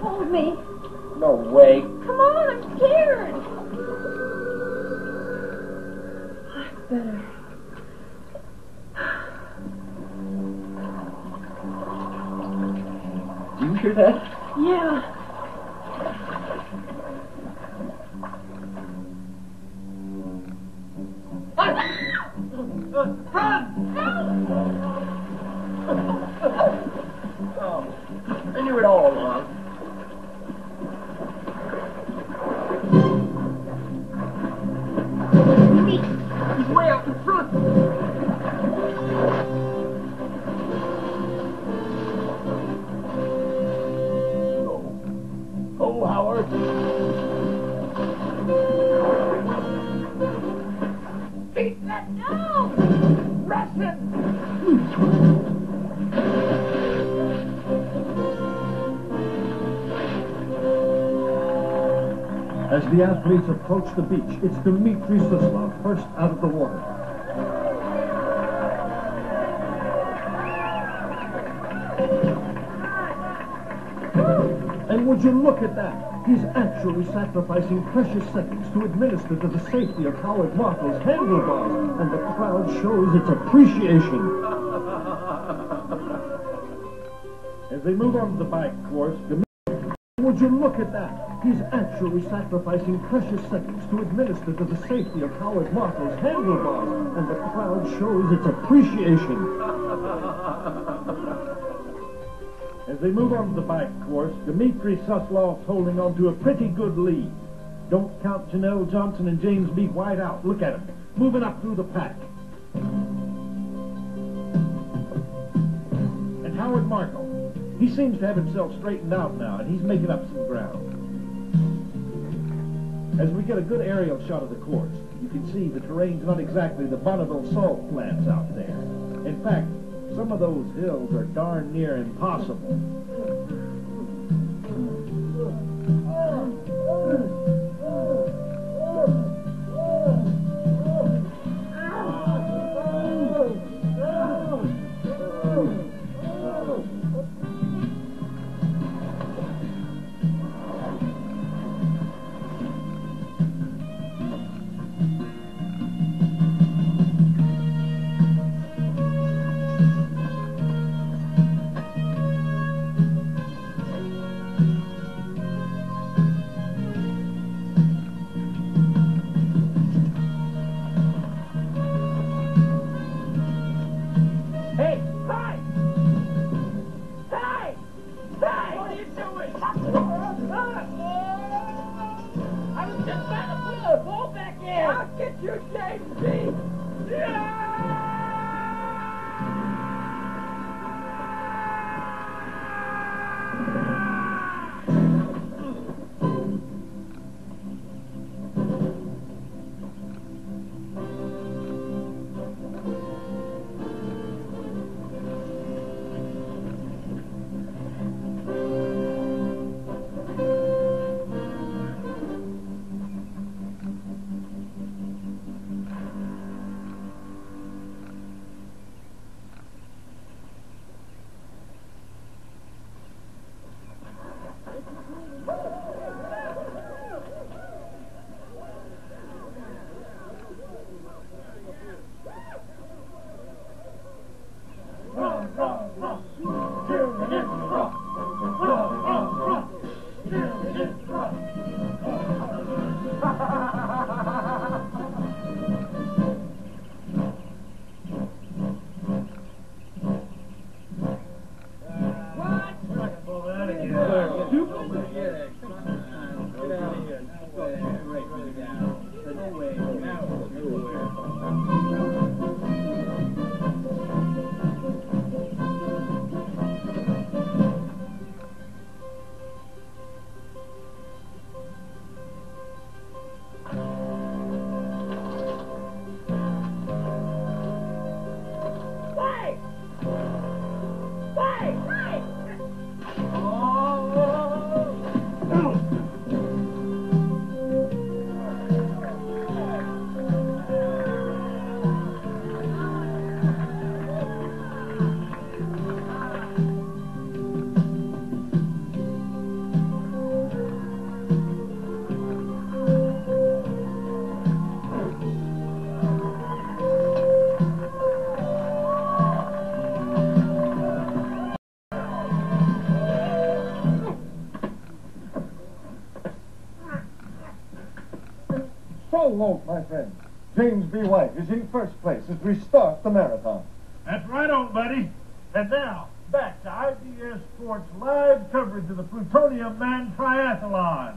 S10: Hold me.
S9: No way.
S10: Come on, I'm scared. Better.
S9: Do you hear that?
S10: Yeah.
S9: Oh, I knew it all along. He's way out in front.
S8: Oh, Howard.
S14: Beat that no! Rush him!
S2: As the athletes approach the beach, it's Dmitri Suslov first out of the water. And would you look at that? He's actually sacrificing precious seconds to administer to the safety of Howard Markle's handlebars, and the crowd shows its appreciation.
S3: As they move on to the bike course,
S2: Would you look at that? He's actually sacrificing precious seconds to administer to the safety of Howard Markle's handlebars, and the crowd shows its appreciation.
S3: As they move on to the bike course, Dmitri Suslov's holding on to a pretty good lead. Don't count Janelle Johnson and James B. White out. Look at him, moving up through the pack. And Howard Markle, he seems to have himself straightened out now, and he's making up some ground. As we get a good aerial shot of the course, you can see the terrain's not exactly the Bonneville salt flats out there. In fact, some of those hills are darn near impossible.
S2: Prologue, my friend. James B. White is in first place as we start the marathon.
S3: That's right on, buddy. And now, back to IBS Sports live coverage of the Plutonium Man Triathlon.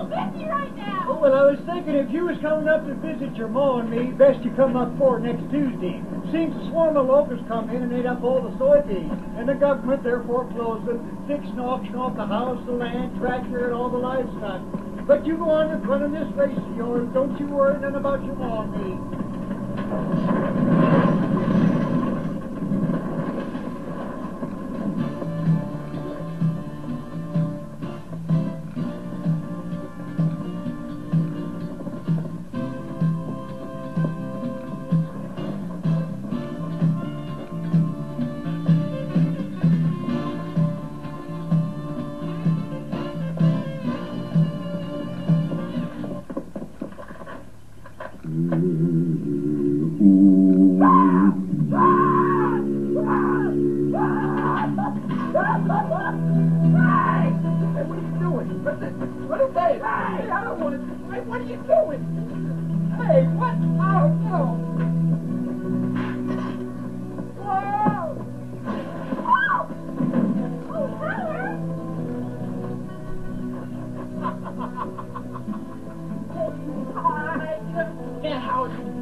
S17: Busy right now.
S18: Oh, well, I was thinking if you was coming up to visit your ma and me, best you come up for next Tuesday. Seems a swarm of locusts come in and ate up all the soybeans. And the government, they're foreclosing, fixing auction off the house, the land, tractor, and all the livestock. But you go on and running this race of yours. Don't you worry none about your ma and me.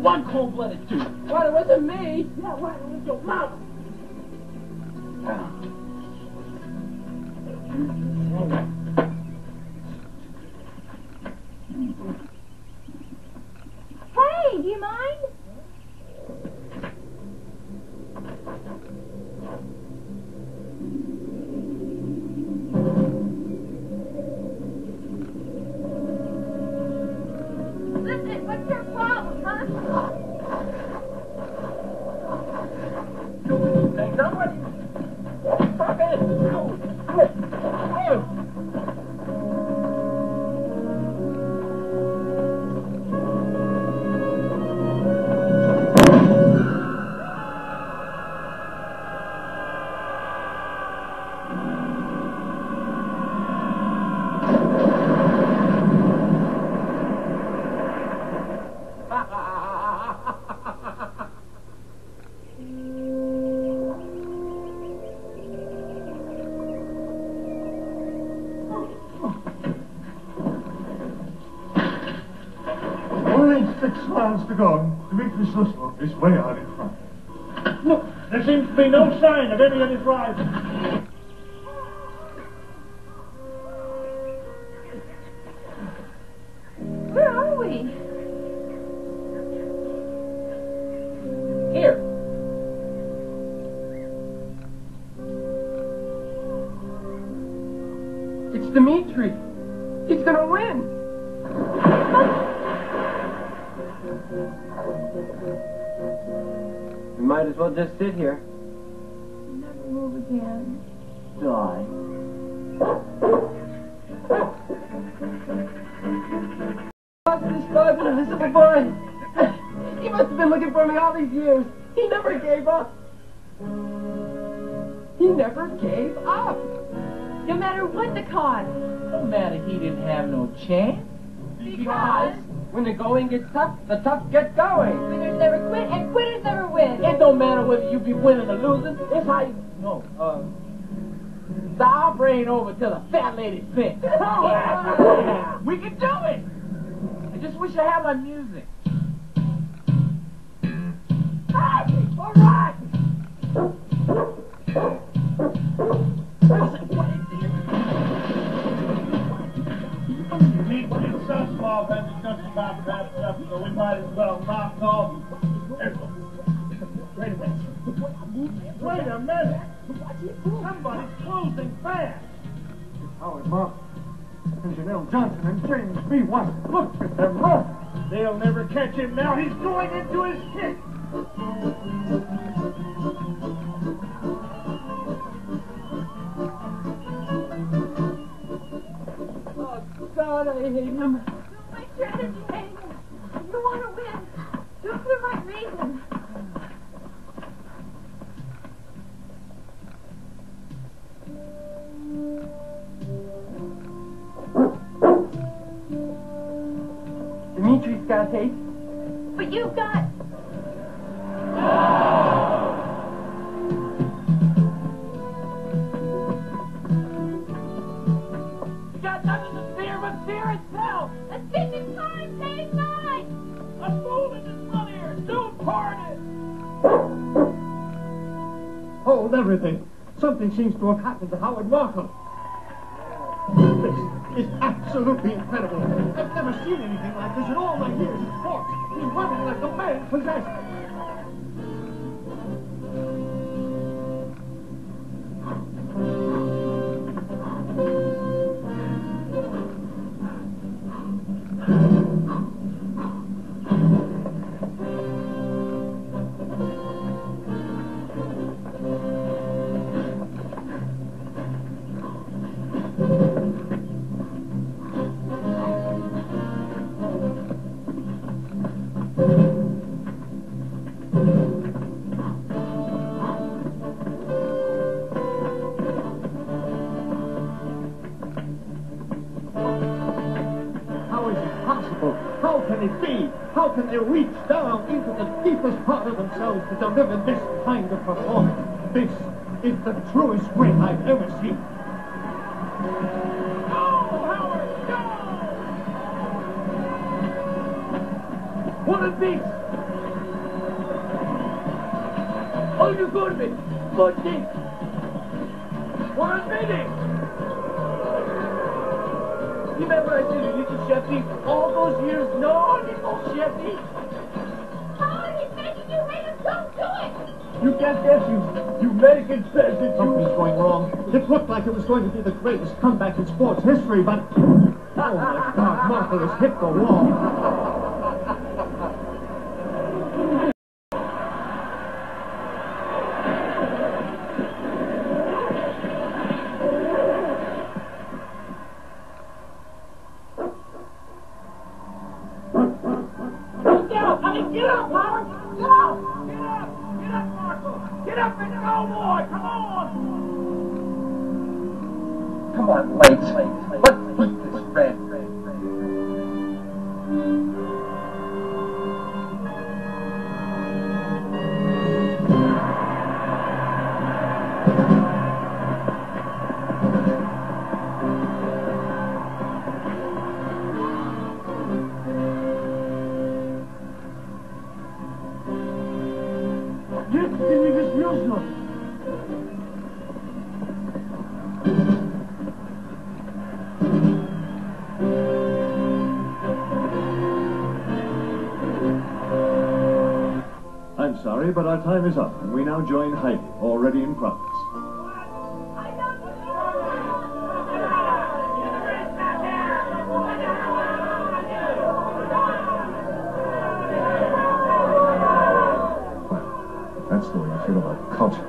S14: One cold-blooded dude. Well, it wasn't me. Yeah, well, it was your mouth.
S17: Hey, do you mind? Listen, what's your problem, huh?
S14: Hey, somebody. Stop it. Quit.
S2: Only 6 miles to go. Dimitri Suslov is way out in front.
S3: Look, there seems to be no sign of any of his rivals.
S10: Where are we?
S14: Here. It's Dimitri. He's gonna win.
S9: We might as well just sit here.
S10: Never move again.
S9: Die.
S14: This dog an invisible boy. He must have been looking for me all these years. He never gave up. He never gave up.
S10: No matter what the cost.
S14: No matter he didn't have no chance. Because when the going gets tough, the tough get going.
S10: Winners never quit and quitters never win.
S14: It don't matter whether you be winning or losing. It's how you... No, the opera ain't over till the fat lady sings. Yeah. We can do it. I just wish I had my music. Hey, all right.
S3: Dimitri Suslov has just about wrapped up, so we might as well knock off. Wait a minute. Wait a minute. Somebody's closing fast.
S2: It's Howard Mark, Janelle Johnson, and James B. White. Look at them run.
S3: They'll never catch him now. He's going into his kick.
S14: Oh, God, I hate him.
S17: Make sure that you hate him. You want to win. Do it for the right reason.
S18: Hold everything. Something seems to have happened to Howard Markham. This is absolutely incredible. I've never seen anything like this in all my years in sports. He's running like a man possessed. How can they reach down into the deepest part of themselves to deliver this kind of performance? This is the truest win I've ever seen.
S8: Go, Howard, go! What a beast! Oh, you're good, me. Good thing. What a meeting! Remember I said you little Sheffy all those years? No, little Sheffy.
S17: Oh, he's making you hate him. Don't do it.
S18: You can't guess, you American peasant. Something's going wrong. It looked like it was going to be the greatest comeback in sports history, but... Oh, my God, Martha has hit the wall.
S8: Get up, Howard! Get up! Get up! Get up, Marshall! Get up and go, boy! Come on!
S14: Come on, Lance. Let's beat this red.
S2: I'm sorry, but our time is up, and we now join Heidi, already in progress. That's the way you feel about culture.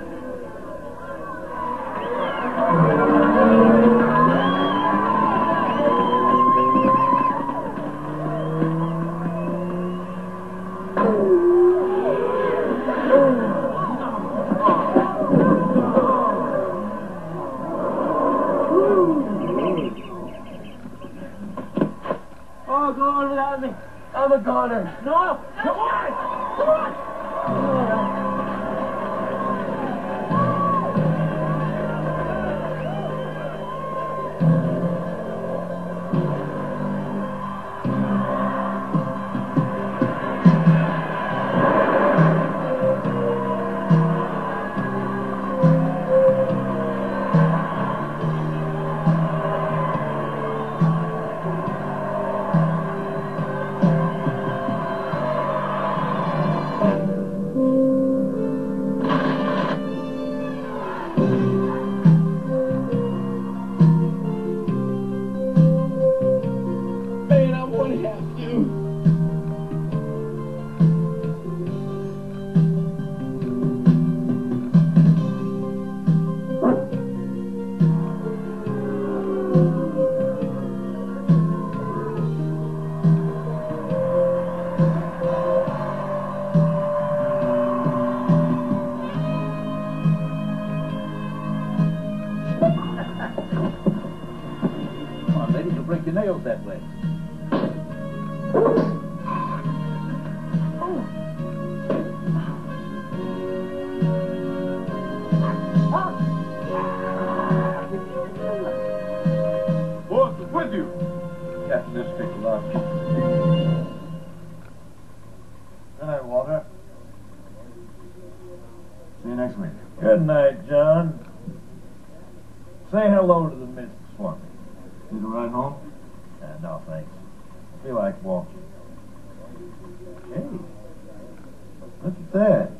S8: Oh, go on without me. I'm a goner. No! Come on! Come on!
S14: Break your nails that way.
S7: Boss is with you.
S14: Captain District Lodge.
S11: Good night, Walter.
S3: next week.
S19: Good night, John. Say hello to the missus for me.
S3: Need a ride home?
S19: No, thanks. I feel like walking. Hey, look at that.